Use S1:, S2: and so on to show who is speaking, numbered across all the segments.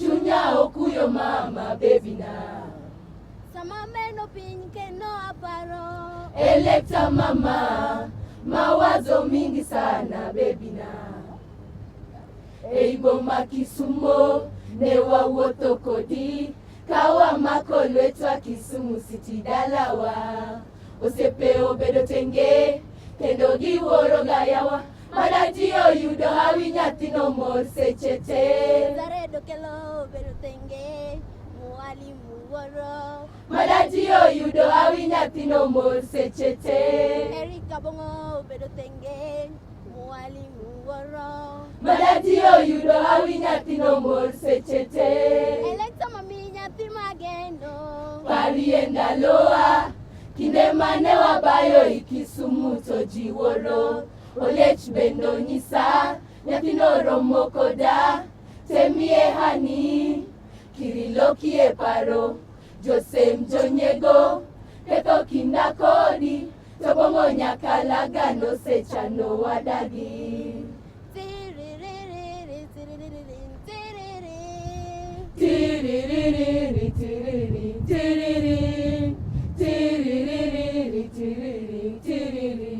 S1: chunya okuyo mama baby na.
S2: Sama meno pinke no aparo.
S1: Electa mama, mawazo mingi sana baby na. Eibo makisumo, newa woto kodi, kawa makolwetwa Kisumu City dalawa. Osepeo bedo tenge, kendo giworo gayawa. Madatio yudo hawi nyathino mor sechete.
S2: Zaredo kelo bedo tenge, mwalimu woro.
S1: Madatio yudo hawi nyathino mor sechete.
S2: Erika bongo bedo tenge, mwalimu woro.
S1: Madatio yudo hawi nyathino mor sechete.
S2: Electa mami nyathi mageno.
S1: Parie ndaloa, kinde mane wabayo Kisumu to jiworo. Olech bendo nyisa, nyathino romo koda. Temie hani, kiriloki e paro. Josem jonyego, keto kinda kodi. Tobongo nyakalaga no sechano wadagi.
S2: Tiririri, tiririri, tiririri.
S1: Tiririri, tiririri, tiririri. Tiririri, tiririri, tiririri.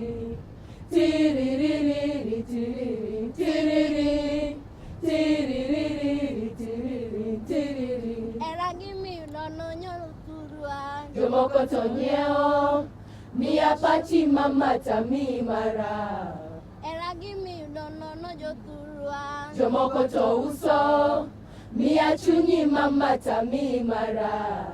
S1: Tiririri, tiririri, tiririri. Tiririri, tiririri, tiririri.
S2: Erangi mi nono nyoro turua.
S1: Jomoko to nyiewo, miya pachi mamata mi mara.
S2: Erangi mi nono no jo turua.
S1: Jomoko to uso, miya chunyi mamata mi mara.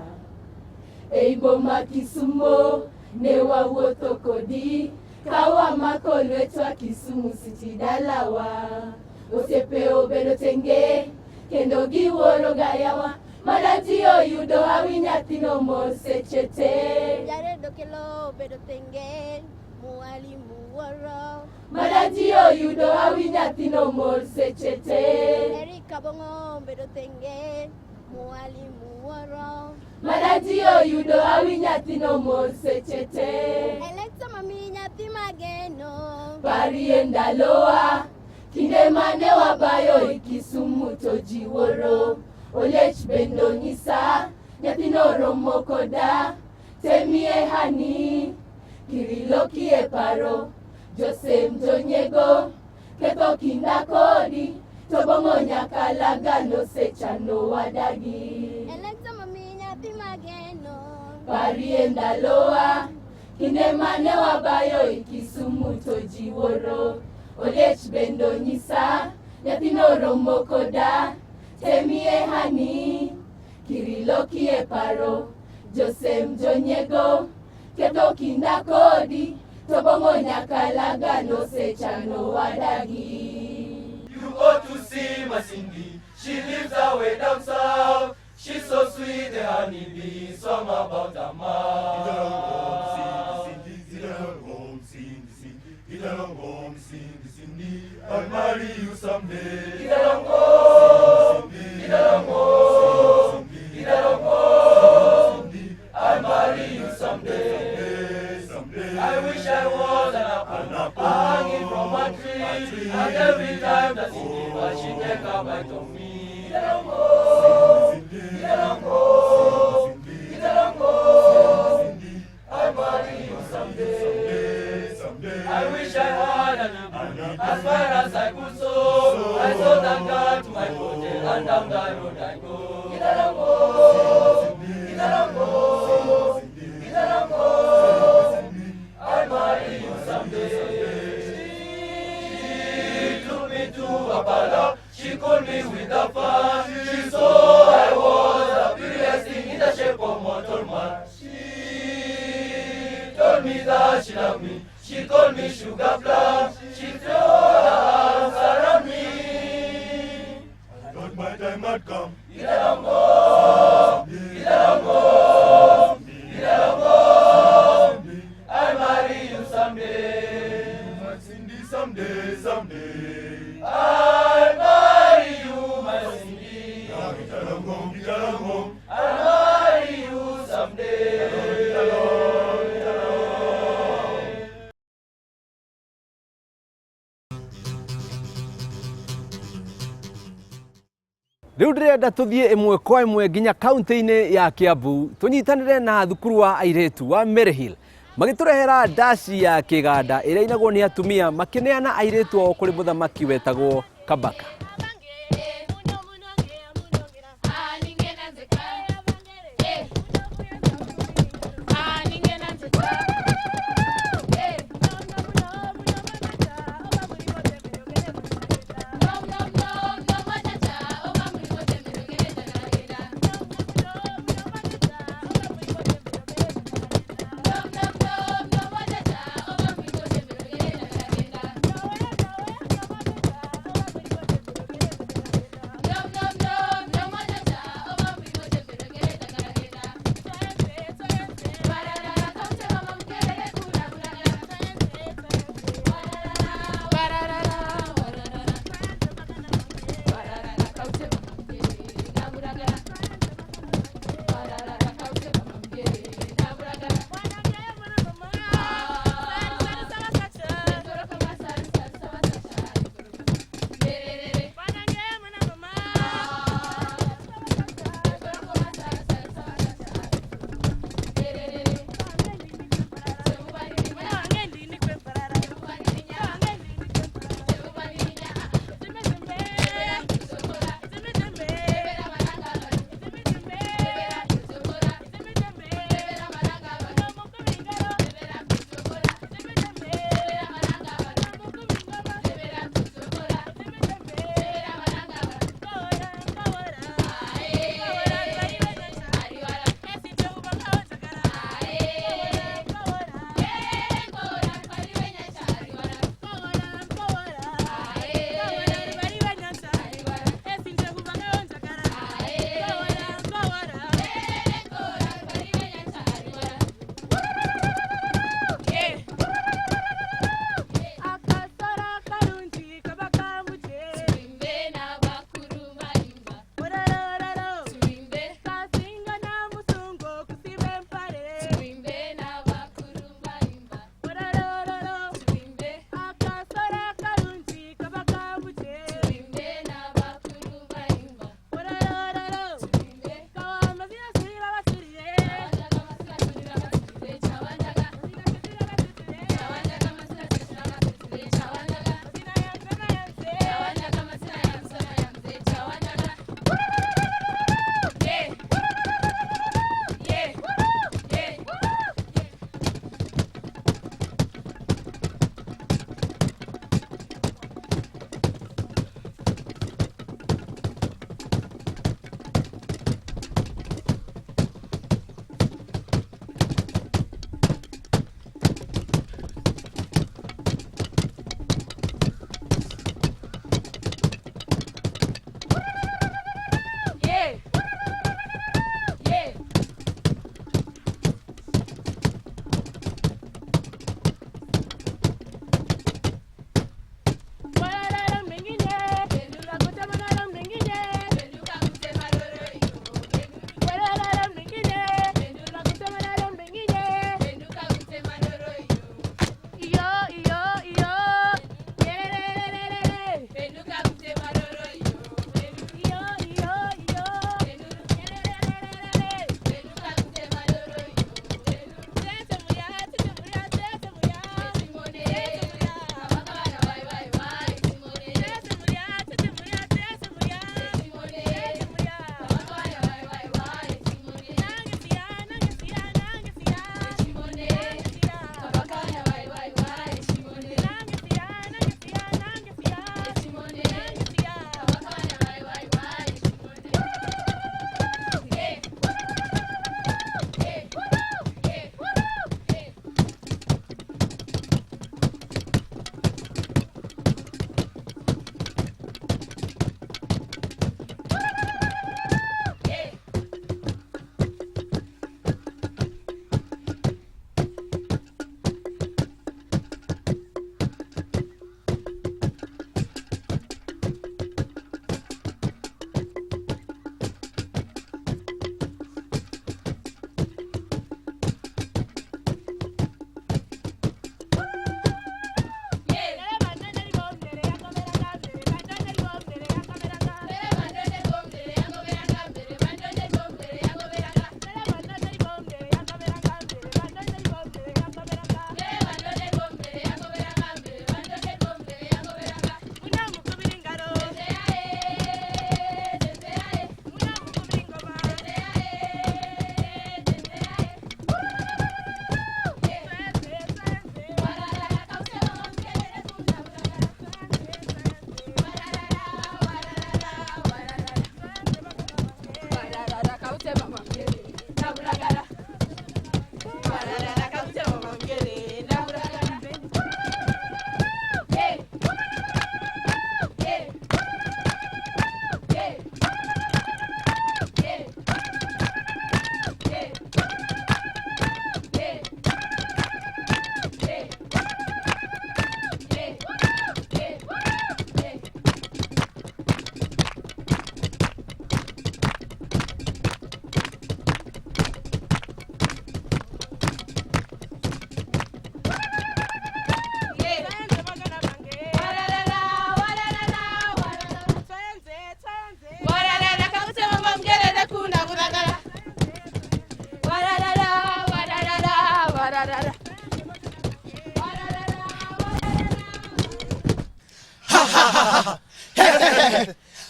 S1: Eibo makisumo, newa woto kodi, kawa makolwetwa Kisumu City dalawa. Osepeo bedo tenge, kendo giworo gayawa. Madatio yudo hawi nyathino mor sechete.
S2: Jaredo kelo bedo tenge, mwalimu woro.
S1: Madatio yudo hawi nyathino mor sechete.
S2: Erika bongo bedo tenge, mwalimu woro.
S1: Madatio yudo hawi nyathino mor sechete.
S2: Electa mami nyathi mageno.
S1: Parie ndaloa, kinde mane wabayo Kisumu to jiworo. Olech bendo nyisa, nyathino romo koda. Temie hani, kiriloki e paro. Josem jonyego, keto kinda kodi. Tobongo nyakalaga no sechano wadagi.
S2: Electa mami nyathi mageno.
S1: Parie ndaloa, kinde mane wabayo Kisumu to jiworo. Olech bendo nyisa, nyathino romo koda. Temie hani, kiriloki e paro. Josem jonyego, keto kinda kodi. Tobongo nyakalaga no sechano wadagi.
S3: You ought to see my Cindy. She lives away down south. She's so sweet, the honeybee song about her mouth. Get along home, Cindy, get along home, Cindy, get along home, Cindy. I'll marry you someday. Get along home, get along home, get along home, Cindy. I'll marry you someday. I wish I was an apple hanging from a tree, and every time that she leaves, she take a bite of me. Get along home, get along home, get along home. I'll marry you someday. I wish I had an apple as far as I could sow. I sold that car to my hotel, and down the road I go. Get along home, get along home, get along home. I'll marry you someday. She took me to a parlor. She called me with a fan. She saw I was the prettiest thing in the shape of mortal man. She told me that she loved me. She called me sugar plum. She threw her arms around me. I thought my time had come. Get along home, get along home, get along home. I'll marry you someday. My Cindy, someday. I'll marry you, my Cindy. Now get along home. I'll marry you someday. Get along.
S4: Riu ndirenda tuthie imwe kwa imwe nginya kaunti-ini ya Kiambu tunyitanire na thukuru wa airetu wa Mary Hill magiturehera ndaci ya kiganda iria inagwo ni atumia makineana airetu o kuri muthamaki wetagwo Kabaka.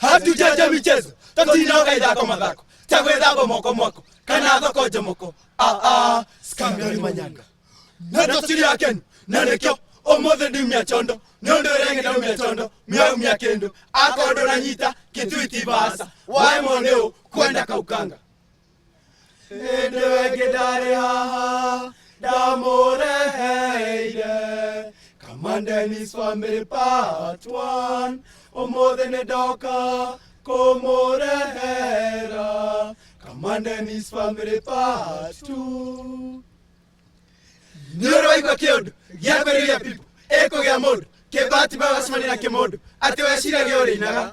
S3: Hatujaja michezo, tutinoga idako madhako. Tagwethamba moko moko, kana thoko jomoko. SQANGA ni manyanga. Na tutiri akenu, na nekyo omothe ndimia chondo. Nyondo renge na umia chondo, umia kendo. Akondo na nyita, kitwiti basa. Wae moneo, kwenda kaukanga. Ende gedare haha, damore heide. Kamandeni's family part 1. Omothe ne doka, komore hera. Kamandeni's family part 2. Nyoro igwa kiodo, gyakwerire ya pipo, eko gya modo, kebati bawasimani na kemodo, ate washira gyore inaga,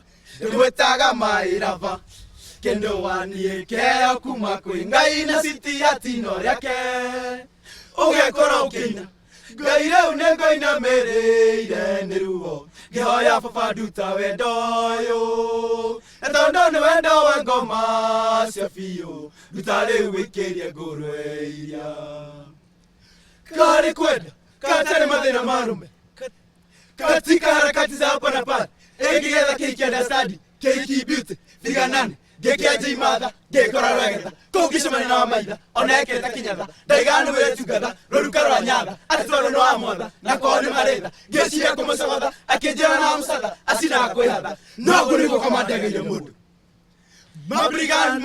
S3: mwetaga mairava, kendo wanie kea kumakwe, ngai na siti ya tino ryake, uge kora ukina, gaire unengo ina mere ire niruo, gehoya fafaduta wedoyo, etondo ni wendo wengoma siafio, dutare uwekeria gorwe iria. Kari kwenda, katane mathina marume. Katika harakati za hapa na pale, egigetha kikienda stadi, kiki beauty, thiganane, gekiaje imatha, gekora rwegetha, kugicemania na maitha, ona eketa kinyatha, ndaiganu wetugatha, roruka rwa nyatha, atitwaro no amotha, na kone maretha, geciria kumusogotha, akinjira na musatha, asina kwĩhatha, no guriko kamandageire mundu. My brigand,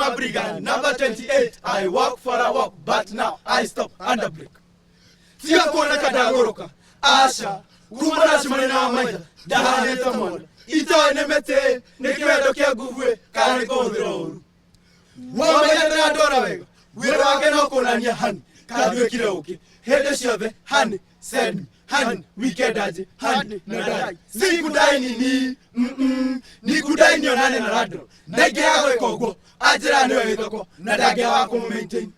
S3: number 28, I walk for a walk, but now I stop under break. Tia kuona kadagoroka, asha, kumana shimanina maida, dahane tamona. Ito enemete, nekiwedo kia guvwe, kare kodhiroru. Wamaida na adora wega, wero wake no konania hani, kadwe kireoke. Hede shiove, hani, send, hani, wikedaje, hani, nadai. Sikudai nini, nikudai nionane na radro. Nege yago ekogo, ajira niwe vitoko, nadage wako maintain.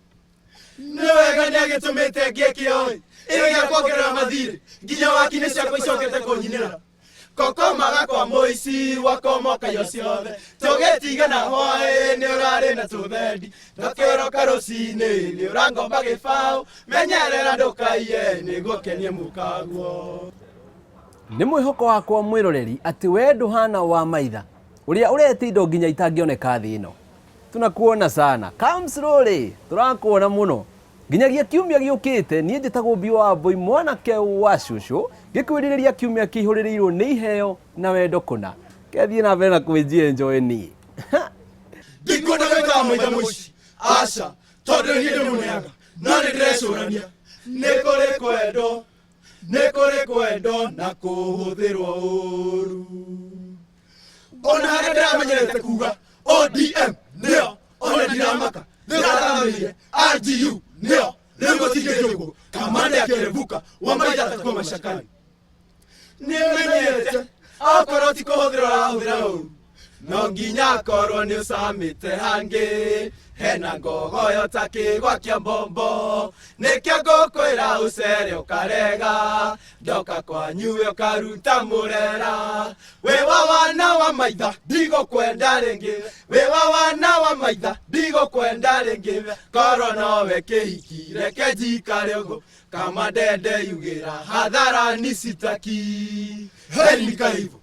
S3: Niwega nyage tumete geki oi. Ega kwogera mathire, ginya wakine ciakwa icokete kunyinira. Koko maga kwa moici wakomoka yosiothe. Tugetigana hoe ni urari na tuthendi. Ndokĩroka rũcinĩ ni ũrangomba gĩbaũ. Menyerera ndũkaiye nĩguo kenie mũkaguo.
S4: Nĩ mwĩhoko wakwa mwĩroreri atĩ we ndũhana wa maitha ũrĩa ũrete indo nginya itangĩoneka thĩ ĩno. Tunakuona sana. Come slowly. Turakuona muno. Nginyagia kiumia giukite nie njitagwo Bio wa Boy mwanake wa Shushu gikwiriria kiumia kihuririrwo ni iheo na wendo kuna kethie na mbere na kwenjia enjoy ni
S3: Ndikona weka maitha muci asha tondu ni ndu muneaga no ni ndĩrecũrania nĩ kwendo na kũhũthĩrwo ũru ona harĩa ndĩramenyerete kuga ODM nĩo ona ndiramaka ndĩrathamĩire RGU nio lengo tigejogo kamanda ya kerevuka wamaida atakuwa mashakani nimenyete akoroti kohodhira uru no nginya korwo ni usamite hangi hena ngogo yotakigwa kia mbombo nikio ngukwira ucere ukarega ndoka kwanyu ukaruta murera wewa wana wa maitha ndigukwenda ringi wewa wana wa maitha ndigukwenda ringi korwo nowe kihiki reke njikare uguo kama ndende yugira hathara ni sitaki henika hivyo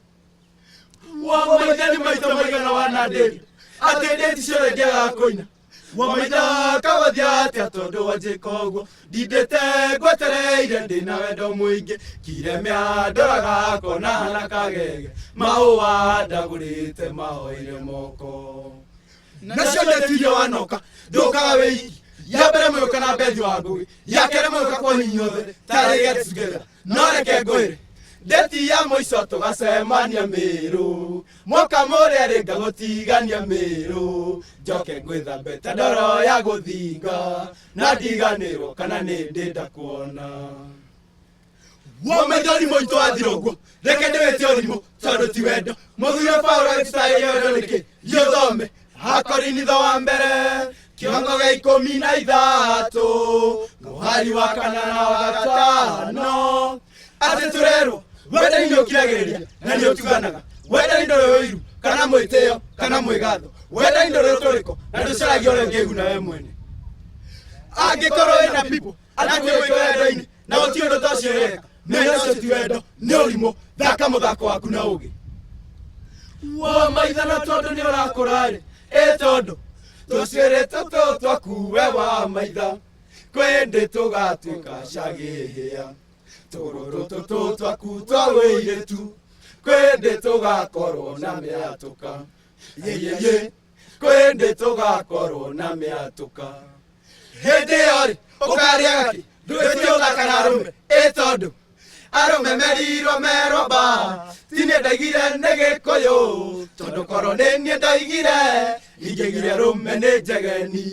S3: wamaitha ni maitha maigana wanandĩri atĩ ndĩti ciothe ndiaga kũina wamaitha kawathia atĩa tondũ wanjĩka ũguo ndindĩte ngwetereire ndĩna wendo mũingĩ kiremia ndoraga kona hana kagege maũa ndagũrĩte mahoire moko nacio ndetirio wanoka ndũkaga wĩ iki ya mbere mũyũka na mbethi wa ngũgĩ ya kerĩ mũyũka kwa hinyothe tarĩ get together no reke ngwĩre ndeti ya mũico tũgacemania Mĩrũ mwaka mũrĩa rĩnga gũtigania Mĩrũ njoke ngwĩthambe ta ndoro ya gũthinga na ndiganĩrwo kana nĩ ndĩnda kuona wamaitha ũrimũ witũ wathira ũguo reke ndĩwĩte ũrimũ tondũ ti wendo mũthuri Paulo agĩtũtarĩria wendo nĩkĩ gĩũthome Akorinitho wa mbere kĩongo gĩa 13 mũhari wa 4 na wa 5 atĩ tũrerwo wenda nĩ ũkiragĩrĩria na nĩ ũtuganaga wenda nĩ ndũrĩ ũiru kana mwĩtĩo kana mwĩgatho wenda nĩ ndũrĩ ũtũrĩko na ndũcaragia ũrĩa ũngĩguna we mwene angĩkorwo wĩna pipo atĩ wĩ wendo-inĩ na gũtirĩ ũndũ ta ũcio ũreka mena ũcio ti wendo nĩ ũrimũ thaka mũthako waku na ũgĩ
S5: Wa maitha na tondu ni urakura tondu tucirite twakuwe wa maitha kwende tugatuika cagihia tururu twaku twawiire tu kwende tugakorwo na miatuka ye kwende tugakorwo na miatuka hindi yori ukariagaki ndwitiuga kana arume tondu arume merirwo meroba tine ndaigire nĩ gĩkũyũ tondu korwo nĩ niĩ ndaigire ingĩgire rume nĩ njegeni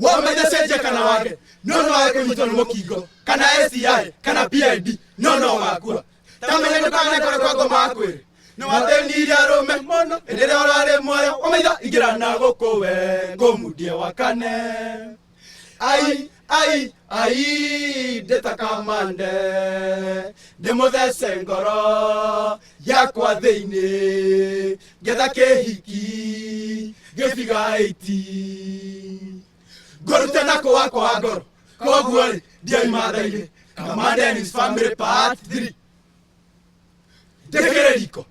S5: wa maitha cenjia kana wage no wage kũnyitwo nĩ mũkingo kana SCI kana PID no wakua tamenya ndũkanekore kwa ngoma akwĩre nĩ wathĩnirie arũme mũno hĩndĩ ĩrĩa ũrarĩ muoyo wa maitha ingĩra na gũkũ we ngũmundie wakane ai ndĩta kamande ndĩmũthece ngoro yakwa thĩinĩ ngetha kĩhiki gĩbigaĩti ngorute nako wakwa wa ngoro koguo-rĩ ndiaimatha-inĩ Kamande and his family part 3 ndĩkĩrĩriko